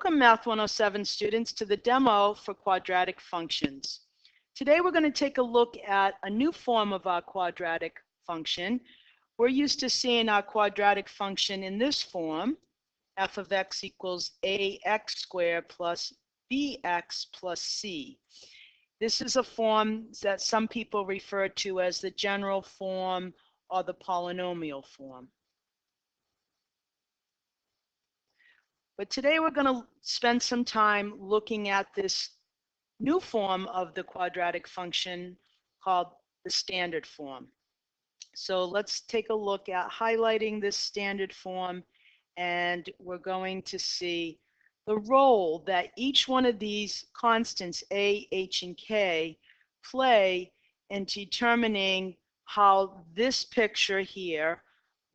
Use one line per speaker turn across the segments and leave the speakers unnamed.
Welcome, Math 107 students, to the demo for quadratic functions. Today we're going to take a look at a new form of our quadratic function. We're used to seeing our quadratic function in this form, f of x equals ax squared plus bx plus c. This is a form that some people refer to as the general form or the polynomial form. But today we're going to spend some time looking at this new form of the quadratic function called the standard form. So let's take a look at highlighting this standard form, and we're going to see the role that each one of these constants a, h, and k play in determining how this picture here,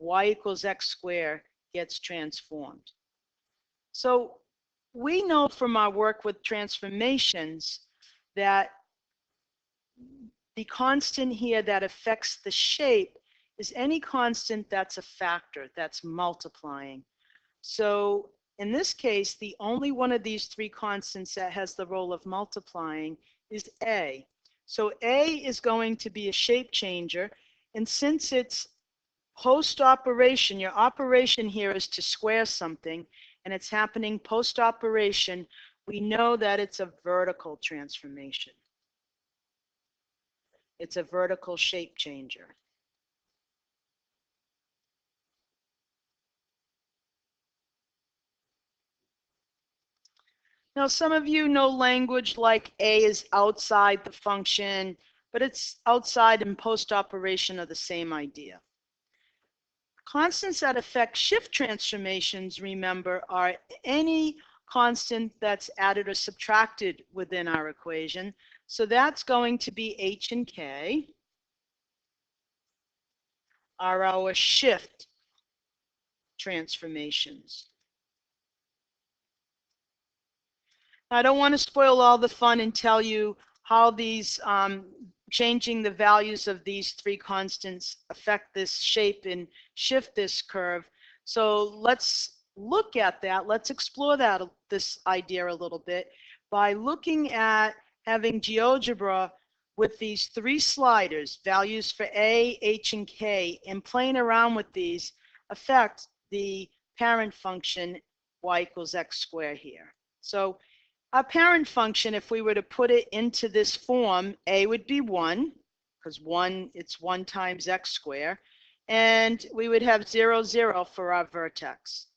y equals x squared, gets transformed. So we know from our work with transformations that the constant here that affects the shape is any constant that's a factor, that's multiplying. So in this case, the only one of these three constants that has the role of multiplying is a. So a is going to be a shape changer, and since it's post-operation, your operation here is to square something, and it's happening post-operation, we know that it's a vertical transformation. It's a vertical shape changer. Now, some of you know language like a is outside the function, but it's outside and post-operation are the same idea. Constants that affect shift transformations, remember, are any constant that's added or subtracted within our equation. So that's going to be h and k are our shift transformations. I don't want to spoil all the fun and tell you how these changing the values of these three constants affect this shape and shift this curve. So let's look at that. Let's explore that, this idea a little bit by looking at having GeoGebra with these three sliders, values for a, h, and k, and playing around with these affect the parent function y equals x squared here. So our parent function, if we were to put it into this form, a would be 1, because 1, it's 1 times x squared, and we would have 0, 0 for our vertex.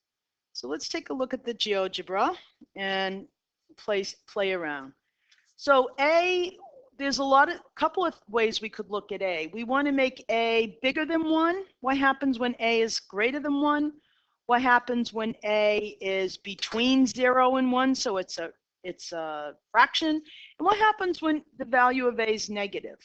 So let's take a look at the GeoGebra and play around. So a, there's a couple of ways we could look at a. We want to make a bigger than 1. What happens when a is greater than 1? What happens when a is between 0 and 1, so it's a fraction? And what happens when the value of a is negative?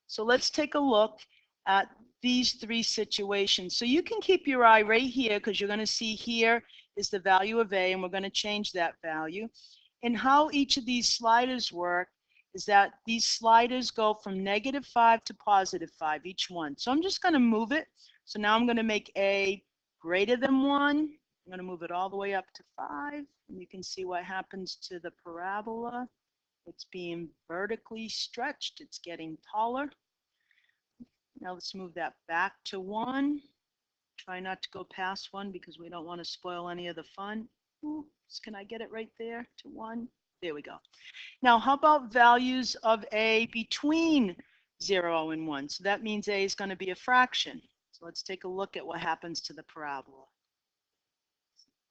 So let's take a look at these three situations. So you can keep your eye right here, because you're going to see here is the value of a, and we're going to change that value. And how each of these sliders work is that these sliders go from -5 to +5, each one. So I'm just going to move it. So now I'm going to make a greater than 1. I'm going to move it all the way up to 5. And you can see what happens to the parabola. It's being vertically stretched. It's getting taller. Now let's move that back to 1. Try not to go past 1 because we don't want to spoil any of the fun. Oops, can I get it right there to 1? There we go. Now, how about values of a between 0 and 1? So that means a is going to be a fraction. So let's take a look at what happens to the parabola.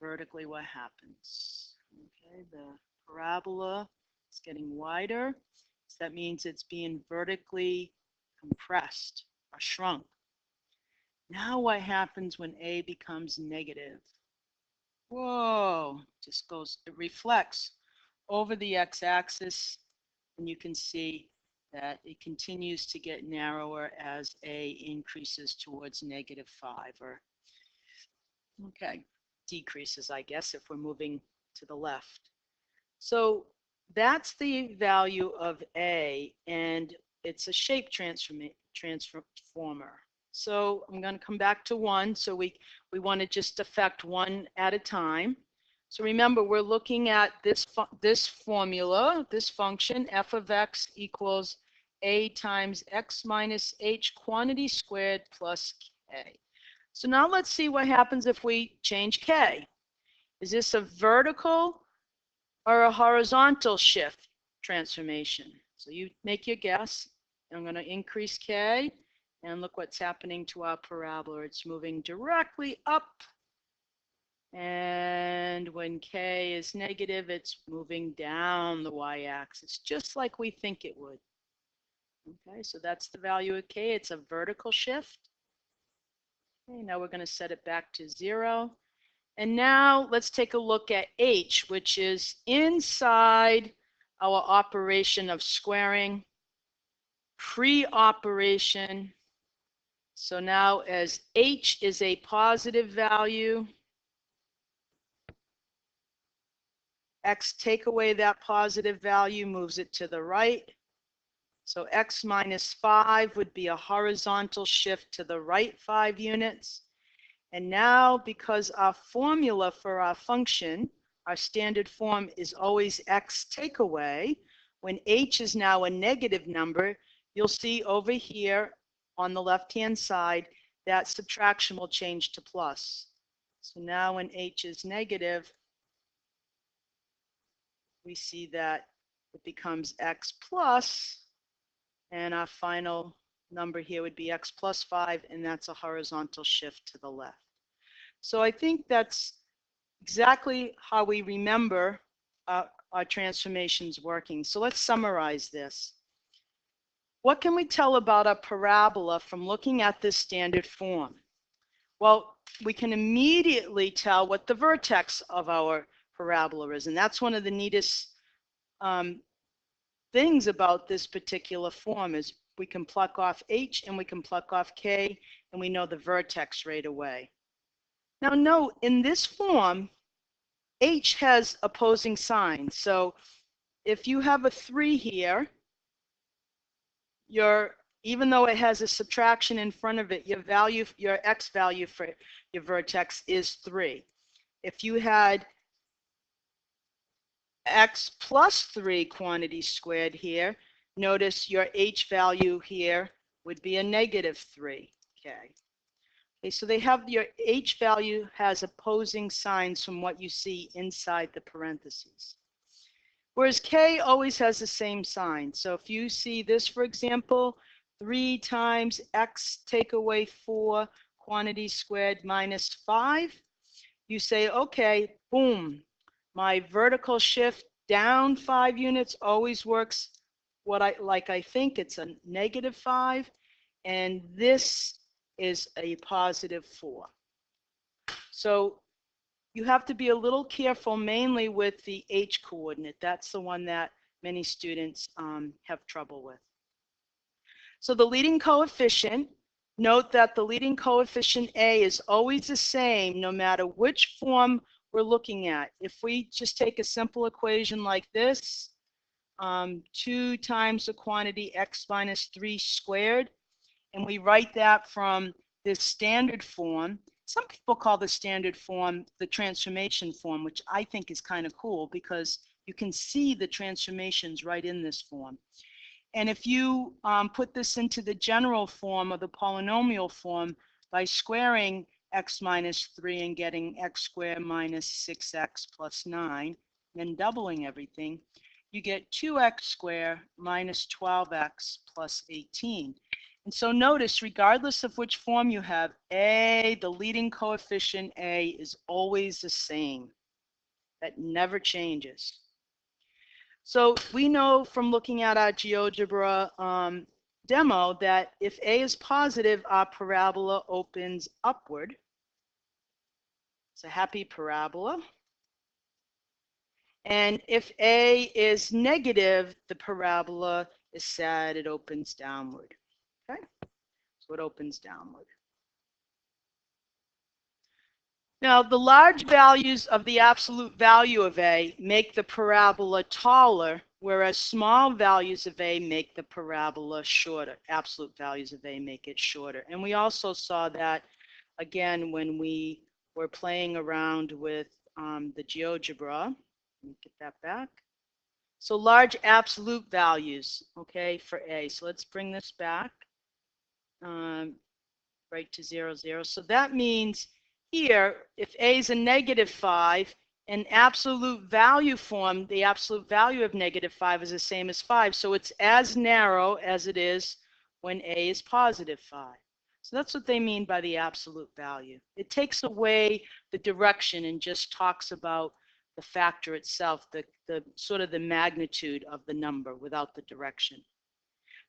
Vertically, what happens? Okay, the parabola is getting wider. So that means it's being vertically compressed or shrunk. Now what happens when a becomes negative? Whoa, just goes, it reflects over the x-axis, and you can see that it continues to get narrower as a increases towards -5, or okay, decreases, I guess, if we're moving to the left. So that's the value of a, and it's a shape transformer. So I'm going to come back to 1. So we want to just affect 1 at a time. So remember, we're looking at this formula, this function, f of x equals a times x minus h quantity squared plus k. So now let's see what happens if we change k. Is this a vertical or a horizontal shift transformation? So you make your guess. I'm going to increase k, and look what's happening to our parabola. It's moving directly up. And when k is negative, it's moving down the y-axis, just like we think it would. Okay, so that's the value of k. It's a vertical shift. Okay, now we're going to set it back to 0. And now let's take a look at h, which is inside our operation of squaring, pre-operation. So now as h is a positive value, x take away that positive value, moves it to the right. So x minus 5 would be a horizontal shift to the right 5 units. And now, because our formula for our function, our standard form, is always x take away, when h is now a negative number, you'll see over here on the left-hand side that subtraction will change to plus. So now when h is negative, we see that it becomes x plus, and our final number here would be x plus 5, and that's a horizontal shift to the left. So I think that's exactly how we remember our transformations working. So let's summarize this. What can we tell about a parabola from looking at this standard form? Well, we can immediately tell what the vertex of our parabola is, and that's one of the neatest things about this particular form is we can pluck off h and we can pluck off k, and we know the vertex right away. Now note, in this form, h has opposing signs. So if you have a 3 here, even though it has a subtraction in front of it, your x value for your vertex is 3. If you had x plus 3 quantity squared here, notice your h value here would be a negative 3. Okay, so your h value has opposing signs from what you see inside the parentheses. Whereas k always has the same sign. So if you see this, for example, 3 times x take away 4 quantity squared minus 5, you say, okay, boom, my vertical shift down 5 units always works like I think. It's a negative 5, and this is a positive 4. So you have to be a little careful mainly with the h coordinate. That's the one that many students have trouble with. So the leading coefficient, note that the leading coefficient a is always the same no matter which form we're looking at. If we just take a simple equation like this, 2 times the quantity x minus 3 squared, and we write that from this standard form. Some people call the standard form the transformation form, which I think is kind of cool because you can see the transformations right in this form. And if you put this into the general form or the polynomial form by squaring x minus 3 and getting x squared minus 6x plus 9, then doubling everything, you get 2x squared minus 12x plus 18. And so notice, regardless of which form you have, a, the leading coefficient a, is always the same. That never changes. So we know from looking at our GeoGebra demo that if a is positive, our parabola opens upward. It's a happy parabola. And if a is negative, the parabola is sad, it opens downward. Okay, so it opens downward. Now, the large values of the absolute value of a make the parabola taller, whereas small values of a make the parabola shorter. Absolute values of a make it shorter. And we also saw that, again, when we were playing around with the GeoGebra. Let me get that back. So large absolute values, okay, for A. So let's bring this back right to 0, 0. So that means here, if A is a -5, in absolute value form, the absolute value of -5 is the same as 5. So it's as narrow as it is when A is +5. So that's what they mean by the absolute value. It takes away the direction and just talks about the factor itself, the sort of the magnitude of the number without the direction.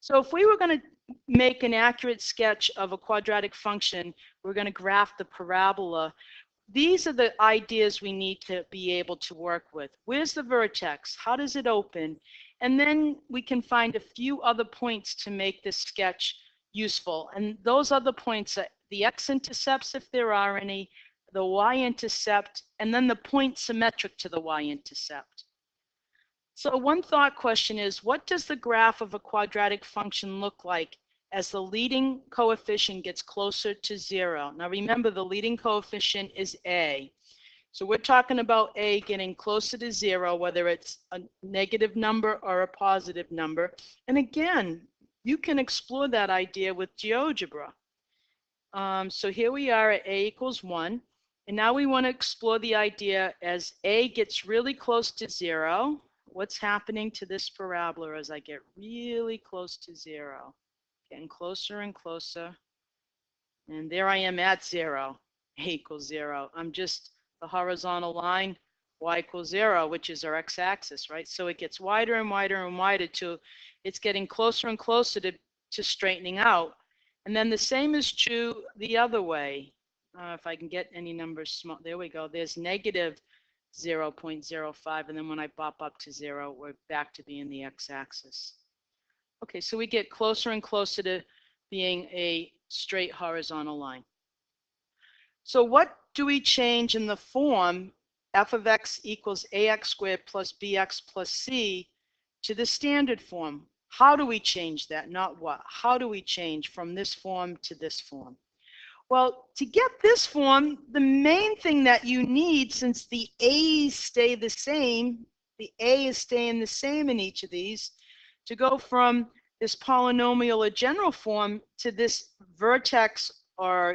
So if we were going to make an accurate sketch of a quadratic function, we're going to graph the parabola. These are the ideas we need to be able to work with. Where's the vertex? How does it open? And then we can find a few other points to make this sketch useful. And those other points are the x-intercepts, if there are any, the y-intercept, and then the point symmetric to the y-intercept. So one thought question is, what does the graph of a quadratic function look like as the leading coefficient gets closer to 0? Now remember, the leading coefficient is A. So we're talking about A getting closer to 0, whether it's a negative number or a positive number. And again, you can explore that idea with GeoGebra. So here we are at A equals 1. And now we want to explore the idea as A gets really close to 0. What's happening to this parabola as I get really close to 0? Getting closer and closer. And there I am at 0. A equals 0. I'm just the horizontal line, y equals 0, which is our x-axis, right? So it gets wider and wider and wider till it's getting closer and closer to straightening out. And then the same is true the other way. If I can get any numbers small, there we go. There's negative 0.05, and then when I bop up to 0, we're back to being the x-axis. Okay, so we get closer and closer to being a straight horizontal line. So what do we change in the form f of x equals ax squared plus bx plus c to the standard form? How do we change that? Not what. How do we change from this form to this form? Well, to get this form, the main thing that you need, since the a's stay the same, the a is staying the same in each of these, to go from this polynomial or general form to this vertex or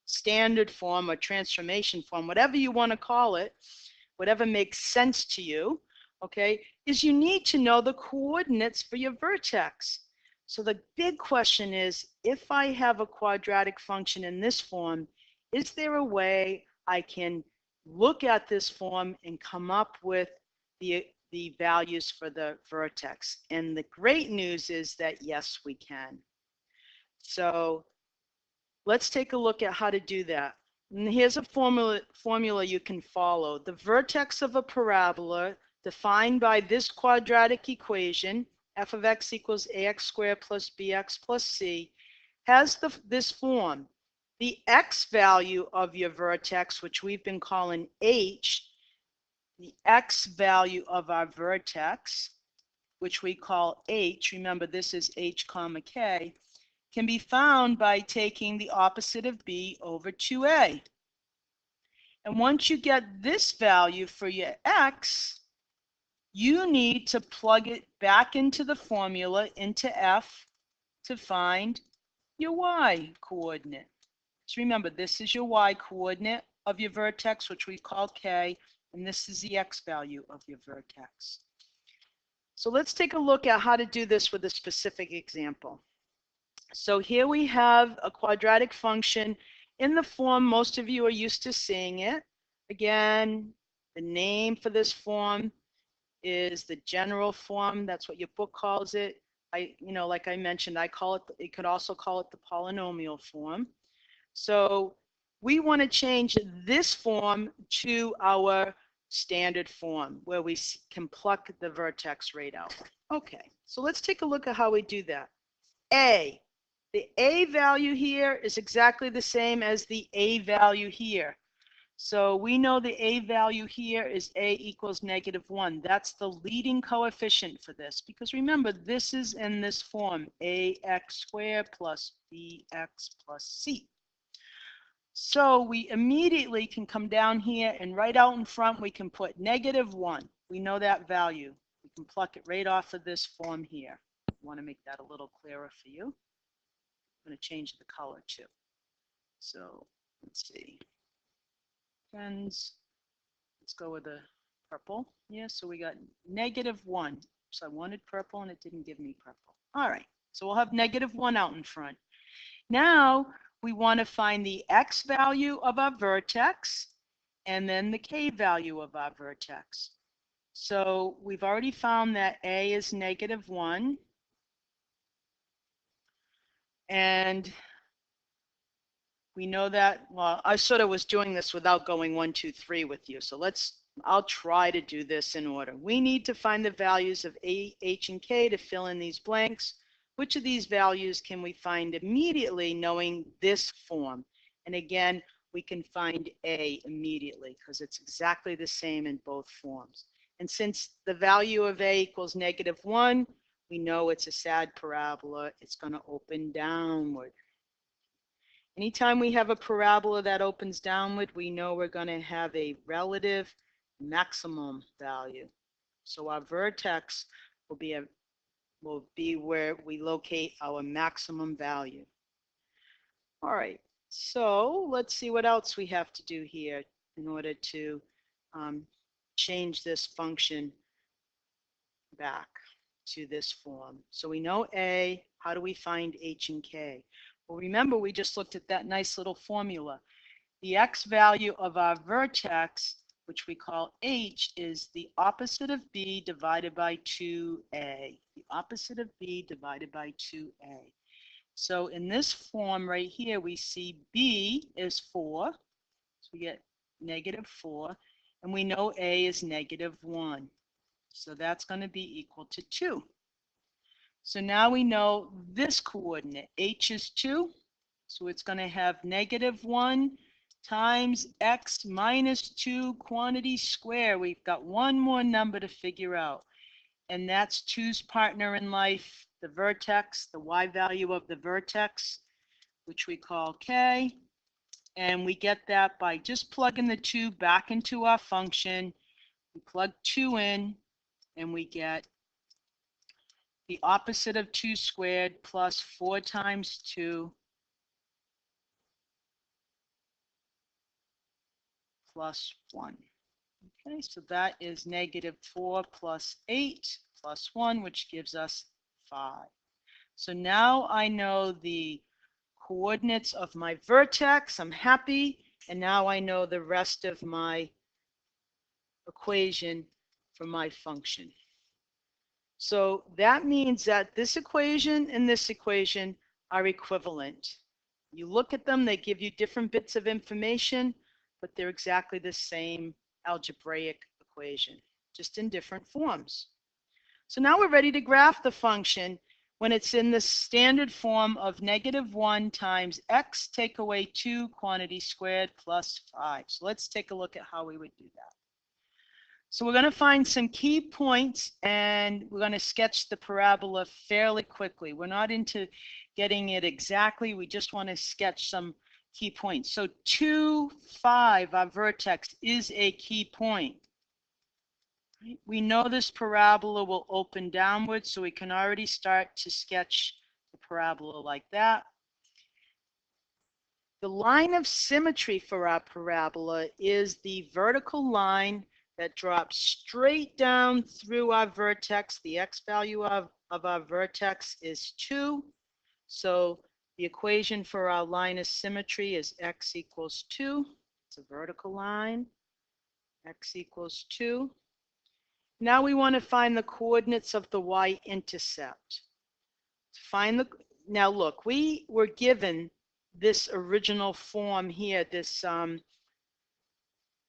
standard form or transformation form, whatever you want to call it, whatever makes sense to you, okay, is you need to know the coordinates for your vertex. So the big question is, if I have a quadratic function in this form, is there a way I can look at this form and come up with the values for the vertex? And the great news is that yes, we can. So let's take a look at how to do that. And here's a formula you can follow. The vertex of a parabola defined by this quadratic equation, f of x equals ax squared plus bx plus c, has this form. The x value of your vertex, which we've been calling h, the x value of our vertex, which we call h, remember this is h comma k, can be found by taking the opposite of b over 2a. And once you get this value for your x, you need to plug it back into the formula, into f, to find your y coordinate. So remember, this is your y coordinate of your vertex, which we call k, and this is the x value of your vertex. So let's take a look at how to do this with a specific example. So here we have a quadratic function in the form most of you are used to seeing it. Again, the name for this form is the general form. That's what your book calls it. Like I mentioned, I call it, you could also call it the polynomial form. So we want to change this form to our standard form where we can pluck the vertex right out. Okay, so let's take a look at how we do that. The a value here is exactly the same as the a value here. So we know the a value here is a equals -1. That's the leading coefficient for this, because remember, this is in this form, ax squared plus bx plus c. So we immediately can come down here and right out in front, we can put -1. We know that value. We can pluck it right off of this form here. I want to make that a little clearer for you. I'm going to change the color too. So let's see. Friends, let's go with the purple. Yeah, so we got -1. So I wanted purple and it didn't give me purple. All right, so we'll have -1 out in front. Now we want to find the x value of our vertex and then the k value of our vertex. So we've already found that a is -1 and we know that, well, I sort of was doing this without going 1, 2, 3 with you. So I'll try to do this in order. We need to find the values of A, H, and K to fill in these blanks. Which of these values can we find immediately knowing this form? And again, we can find A immediately because it's exactly the same in both forms. And since the value of A equals -1, we know it's a sad parabola. It's going to open downward. Anytime we have a parabola that opens downward, we know we're going to have a relative maximum value. So our vertex will be where we locate our maximum value. All right, so let's see what else we have to do here in order to change this function back to this form. So we know A. How do we find H and K? Well, remember, we just looked at that nice little formula. The x value of our vertex, which we call H, is the opposite of B divided by 2A. The opposite of B divided by 2A. So in this form right here, we see B is 4. So we get -4. And we know A is -1. So that's going to be equal to 2. So now we know this coordinate, H is 2. So it's going to have -1 times x minus 2 quantity square. We've got one more number to figure out. And that's 2's partner in life, the vertex, the y value of the vertex, which we call k. And we get that by just plugging the 2 back into our function. We plug 2 in, and we get the opposite of 2 squared plus 4 times 2 plus 1. Okay, so that is -4 plus 8 plus 1, which gives us 5. So now I know the coordinates of my vertex. I'm happy. And now I know the rest of my equation for my function. So that means that this equation and this equation are equivalent. You look at them, they give you different bits of information, but they're exactly the same algebraic equation, just in different forms. So now we're ready to graph the function when it's in the standard form of -1 times x take away 2 quantity squared plus 5. So let's take a look at how we would do that. So we're going to find some key points and we're going to sketch the parabola fairly quickly. We're not into getting it exactly. We just want to sketch some key points. So 2, 5, our vertex, is a key point. We know this parabola will open downward, so we can already start to sketch the parabola like that. The line of symmetry for our parabola is the vertical line that drops straight down through our vertex. The x value of our vertex is 2. So the equation for our line of symmetry is x equals 2. It's a vertical line. X equals 2. Now we want to find the coordinates of the y-intercept. Now look, we were given this original form here, this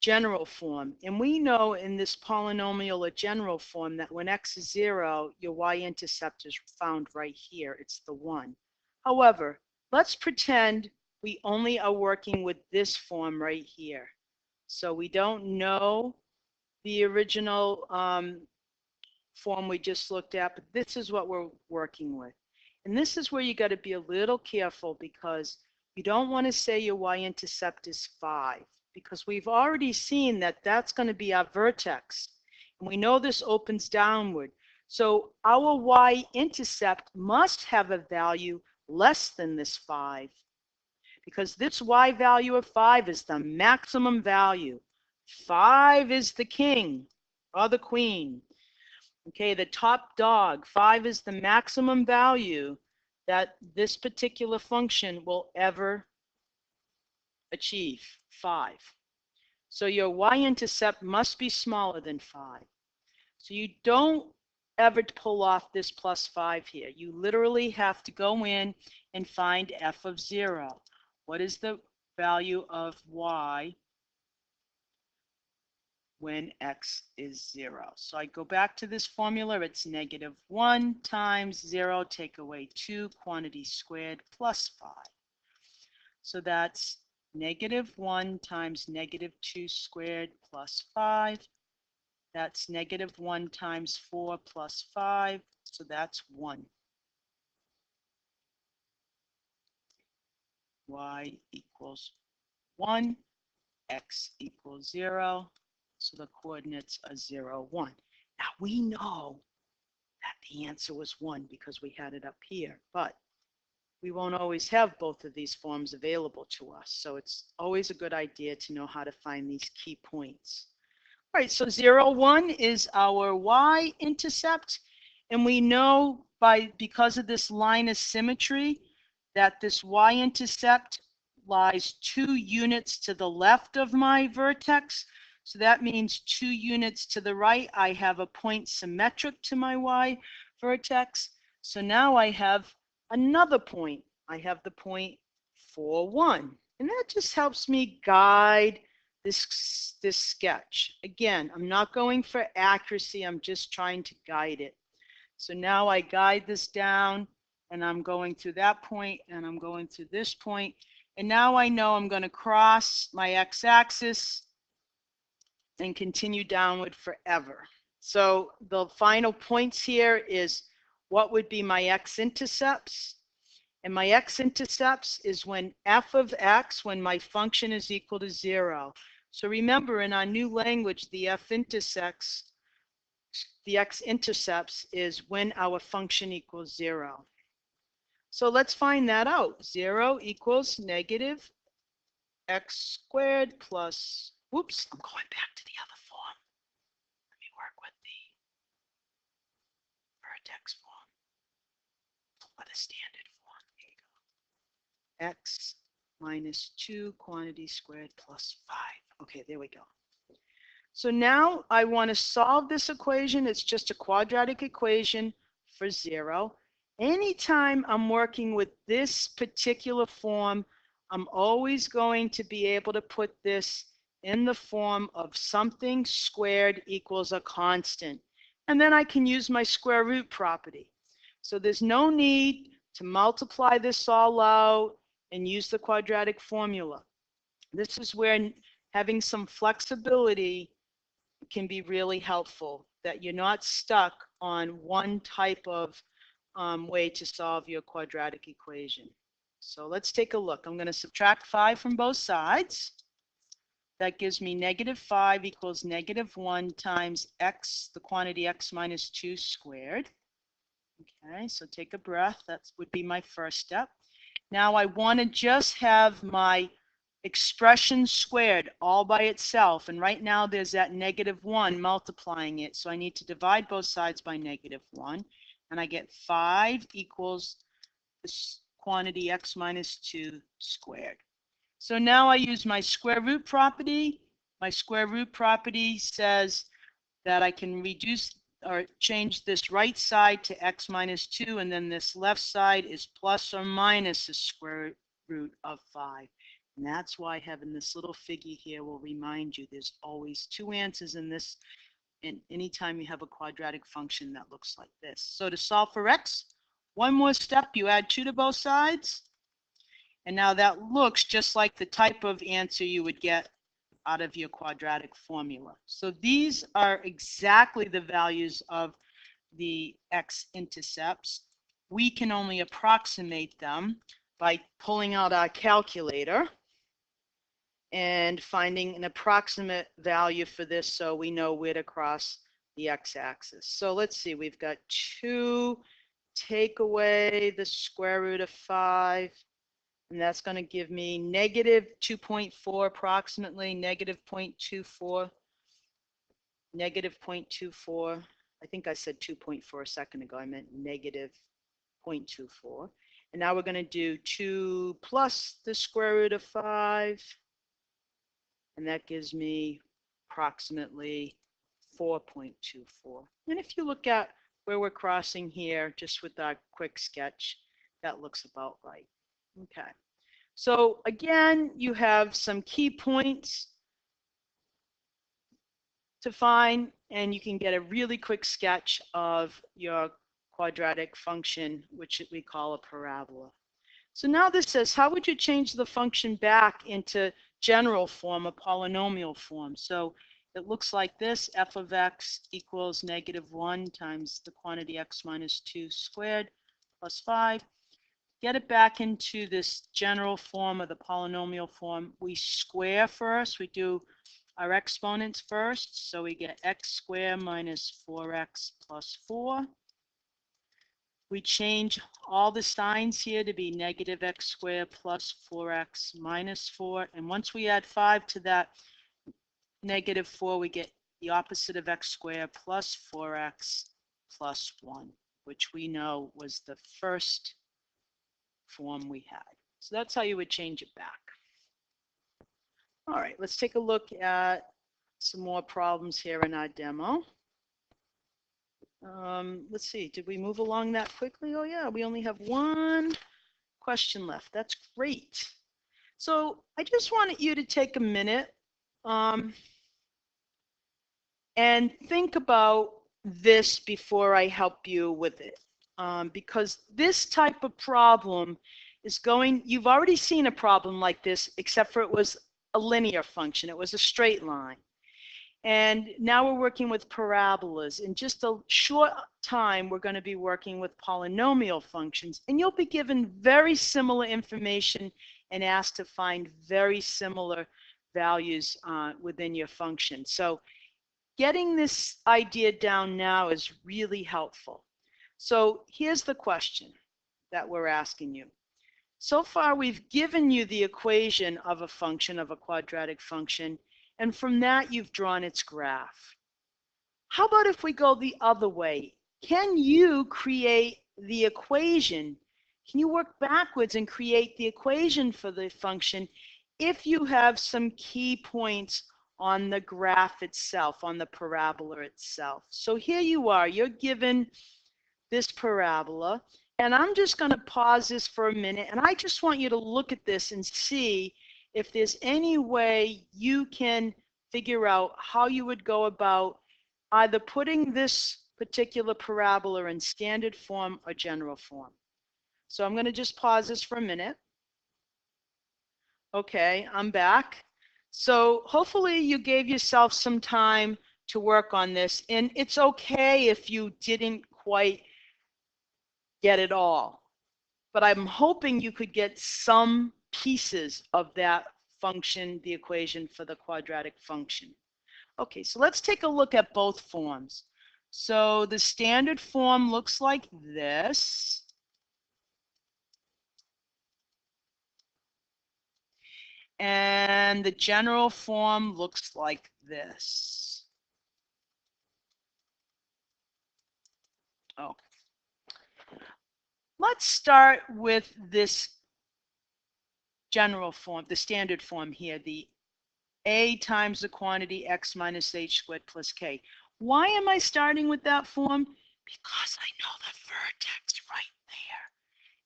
general form. And we know in this polynomial, a general form, that when x is 0, your y-intercept is found right here. It's the 1. However, let's pretend we only are working with this form right here. So we don't know the original form we just looked at, but this is what we're working with. And this is where you got to be a little careful because You don't want to say your y-intercept is 5 because we've already seen that that's going to be our vertex. And we know this opens downward. So our y-intercept must have a value less than this 5 because this y value of 5 is the maximum value. 5 is the king or the queen. Okay, the top dog. 5 is the maximum value that this particular function will ever achieve. 5. So your y-intercept must be smaller than 5. So you don't ever pull off this plus 5 here. You literally have to go in and find f of 0. What is the value of y when x is 0? So I go back to this formula. It's negative 1 times 0, take away 2, quantity squared, plus 5. So that's negative 1 times negative 2 squared plus 5. That's negative 1 times 4 plus 5. So that's 1. Y equals 1. X equals 0. So the coordinates are 0, 1. Now we know that the answer was 1 because we had it up here. But we won't always have both of these forms available to us. So it's always a good idea to know how to find these key points. All right, so 0, 1 is our y-intercept. And we know because of this line of symmetry that this y-intercept lies 2 units to the left of my vertex. So that means 2 units to the right, I have a point symmetric to my y vertex. So now I have another point. I have the point 4, 1. And that just helps me guide this sketch. Again, I'm not going for accuracy. I'm just trying to guide it. So now I guide this down, and I'm going through that point, and I'm going through this point. And now I know I'm going to cross my x-axis and continue downward forever. So the final points here is what would be my x-intercepts. And my x-intercepts is when f of x, when my function is equal to 0. So remember, in our new language, the x-intercepts is when our function equals 0. So let's find that out. 0 equals negative x squared plus, whoops, I'm going back to the other form. Let me work with the vertex form or the standard form. Here you go. X minus 2 quantity squared plus 5. Okay, there we go. So now I want to solve this equation. It's just a quadratic equation for 0. Anytime I'm working with this particular form, I'm always going to be able to put this in the form of something squared equals a constant. And then I can use my square root property. So there's no need to multiply this all out and use the quadratic formula. This is where having some flexibility can be really helpful, that you're not stuck on one type of way to solve your quadratic equation. So let's take a look. I'm going to subtract 5 from both sides. That gives me negative 5 equals negative 1 times x, the quantity x minus 2 squared. Okay, so take a breath. That would be my first step. Now I want to just have my expression squared all by itself. And right now there's that negative 1 multiplying it. So I need to divide both sides by negative 1. And I get 5 equals this quantity x minus 2 squared. So now I use my square root property. My square root property says that I can reduce or change this right side to x minus 2, and then this left side is plus or minus the square root of 5. And that's why having this little figure here will remind you there's always 2 answers in this, and anytime you have a quadratic function that looks like this. So to solve for x, one more step, you add 2 to both sides. And now that looks just like the type of answer you would get out of your quadratic formula. So these are exactly the values of the x-intercepts. We can only approximate them, by pulling out our calculator and finding an approximate value for this so we know where to cross the x-axis. So let's see, we've got 2, take away the square root of 5, and that's going to give me negative 2.4 approximately, negative 0.24, negative 0.24. I think I said 2.4 a second ago. I meant negative 0.24. And now we're going to do 2 plus the square root of 5. And that gives me approximately 4.24. And if you look at where we're crossing here, just with our quick sketch, that looks about right. Okay. So again, you have some key points to find, and you can get a really quick sketch of your quadratic function, which we call a parabola. So now this says, how would you change the function back into general form, a polynomial form? So it looks like this: f of x equals -1 times the quantity x minus 2 squared plus 5. Get it back into this general form of the polynomial form. We square first. We do our exponents first. So we get x squared minus 4x plus 4. We change all the signs here to be negative x squared plus 4x minus 4. And once we add 5 to that negative 4, we get the opposite of x squared plus 4x plus 1, which we know was the first form we had. So that's how you would change it back. All right, let's take a look at some more problems here in our demo. Let's see, did we move along that quickly? Oh yeah, we only have one question left. That's great. So I just wanted you to take a minute and think about this before I help you with it. Because this type of problem is you've already seen a problem like this, except for it was a linear function. It was a straight line. And now we're working with parabolas. In just a short time, we're going to be working with polynomial functions. And you'll be given very similar information and asked to find very similar values within your function. So getting this idea down now is really helpful. So here's the question that we're asking you. So far, we've given you the equation of a function, of a quadratic function, and from that, you've drawn its graph. How about if we go the other way? Can you create the equation? Can you work backwards and create the equation for the function if you have some key points on the graph itself, on the parabola itself? So here you are, you're given this parabola, and I'm just going to pause this for a minute, and I just want you to look at this and see if there's any way you can figure out how you would go about either putting this particular parabola in standard form or general form. So I'm going to just pause this for a minute. Okay, I'm back. So hopefully you gave yourself some time to work on this, and it's okay if you didn't quite get it all, but I'm hoping you could get some pieces of that function, the equation for the quadratic function. Okay, so let's take a look at both forms. So the standard form looks like this. And the general form looks like this. Okay. Let's start with this general form, the standard form here, the a times the quantity x minus h squared plus k. Why am I starting with that form? Because I know the vertex right there.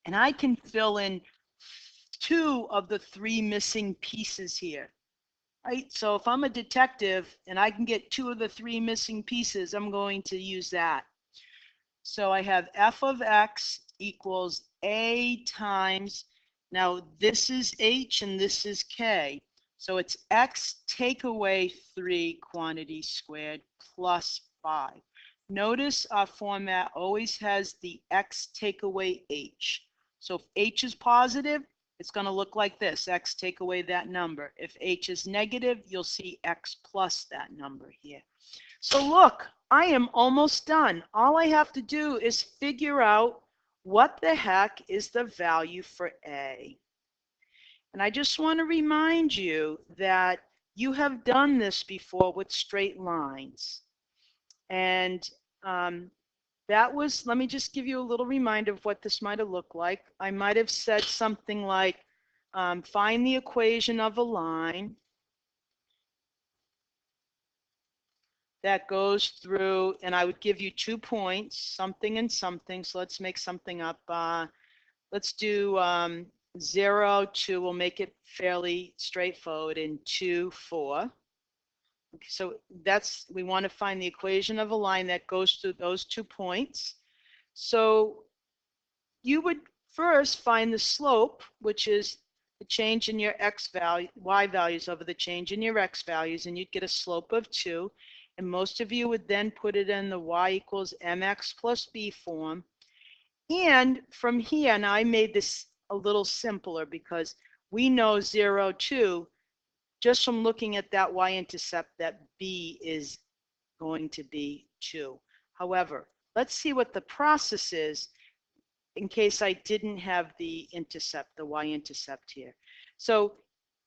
And I can fill in 2 of the 3 missing pieces here. Right? So if I'm a detective and I can get 2 of the 3 missing pieces, I'm going to use that. So I have f of x equals a times, now this is h and this is k. So it's x take away 3 quantity squared plus 5. Notice our format always has the x take away h. So if h is positive, it's going to look like this. X take away that number. If h is negative, you'll see x plus that number here. So look, I am almost done. All I have to do is figure out what the heck is the value for A. And I just want to remind you that you have done this before with straight lines. And that was, let me just give you a little reminder of what this might have looked like. I might have said something like, find the equation of a line that goes through, and I would give you 2 points, something and something. So let's make something up. Let's do 0, 2. We'll make it fairly straightforward. And 2, 4. Okay, so that's, we want to find the equation of a line that goes through those 2 points. So you would first find the slope, which is the change in your x value, y values over the change in your x values, and you'd get a slope of 2. And most of you would then put it in the y equals mx plus b form. And from here, now I made this a little simpler because we know 0, 2, just from looking at that y-intercept, that b is going to be 2. However, let's see what the process is in case I didn't have the intercept, the y-intercept here. So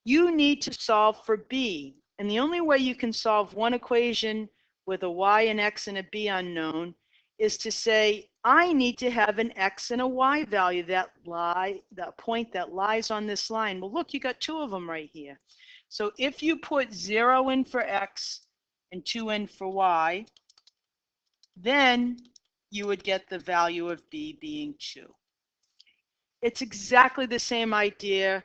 you need to solve for b. And the only way you can solve one equation with a y, an x, and a b unknown is to say, I need to have an x and a y value that point that lies on this line. Well, look, you got 2 of them right here. So if you put 0 in for x and 2 in for y, then you would get the value of b being 2. It's exactly the same idea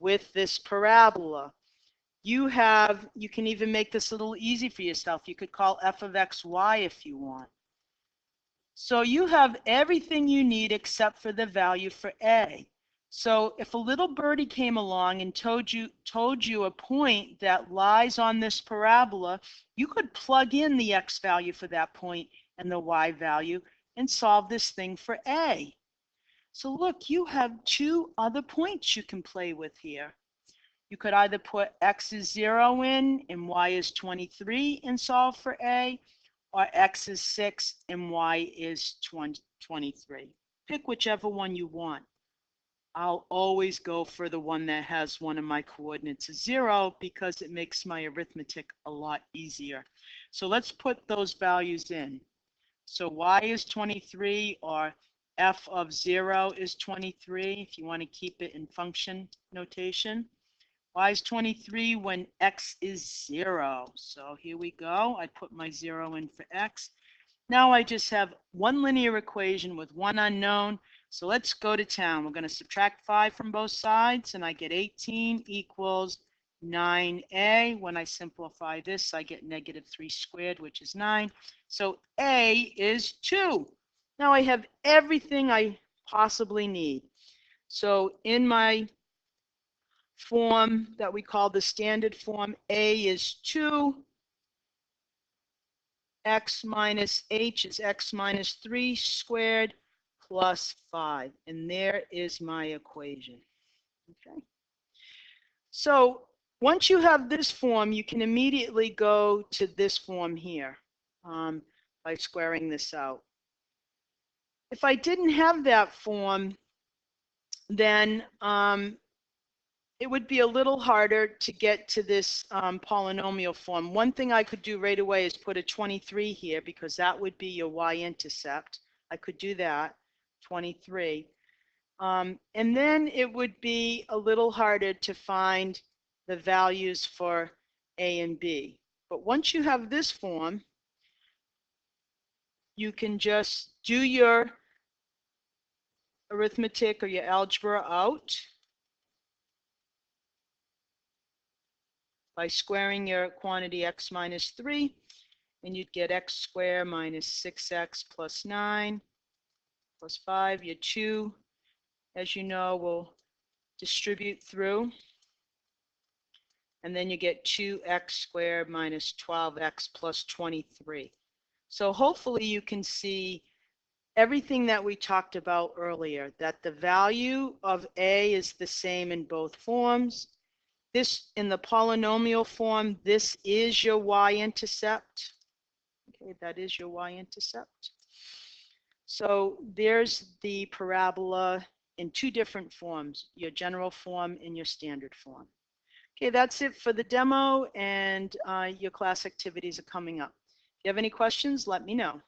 with this parabola. You can even make this a little easy for yourself. You could call f of x y if you want. So you have everything you need except for the value for a. So if a little birdie came along and told you a point that lies on this parabola, you could plug in the x value for that point and the y value and solve this thing for a. So look, you have 2 other points you can play with here. You could either put x is 0 in and y is 23 and solve for a, or x is 6 and y is 23. Pick whichever one you want. I'll always go for the one that has one of my coordinates as 0 because it makes my arithmetic a lot easier. So let's put those values in. So y is 23, or f of 0 is 23 if you want to keep it in function notation. Y is 23 when x is 0. So here we go. I put my 0 in for x. Now I just have one linear equation with one unknown. So let's go to town. We're going to subtract 5 from both sides, and I get 18 equals 9a. When I simplify this, I get negative 3 squared, which is 9. So a is 2. Now I have everything I possibly need. So in my form that we call the standard form, a is 2. X minus h is x minus 3 squared plus 5. And there is my equation. Okay. So once you have this form, you can immediately go to this form here by squaring this out. If I didn't have that form, then it would be a little harder to get to this polynomial form. One thing I could do right away is put a 23 here because that would be your y-intercept. I could do that, 23. And then it would be a little harder to find the values for a and b. But once you have this form, you can just do your arithmetic or your algebra out by squaring your quantity x minus 3, and you'd get x squared minus 6x plus 9 plus 5. Your 2, as you know, will distribute through, and then you get 2x squared minus 12x plus 23. So hopefully you can see everything that we talked about earlier, that the value of A is the same in both forms. This, in the polynomial form, this is your y-intercept. Okay, that is your y-intercept. So there's the parabola in two different forms, your general form and your standard form. Okay, that's it for the demo, and your class activities are coming up. If you have any questions, let me know.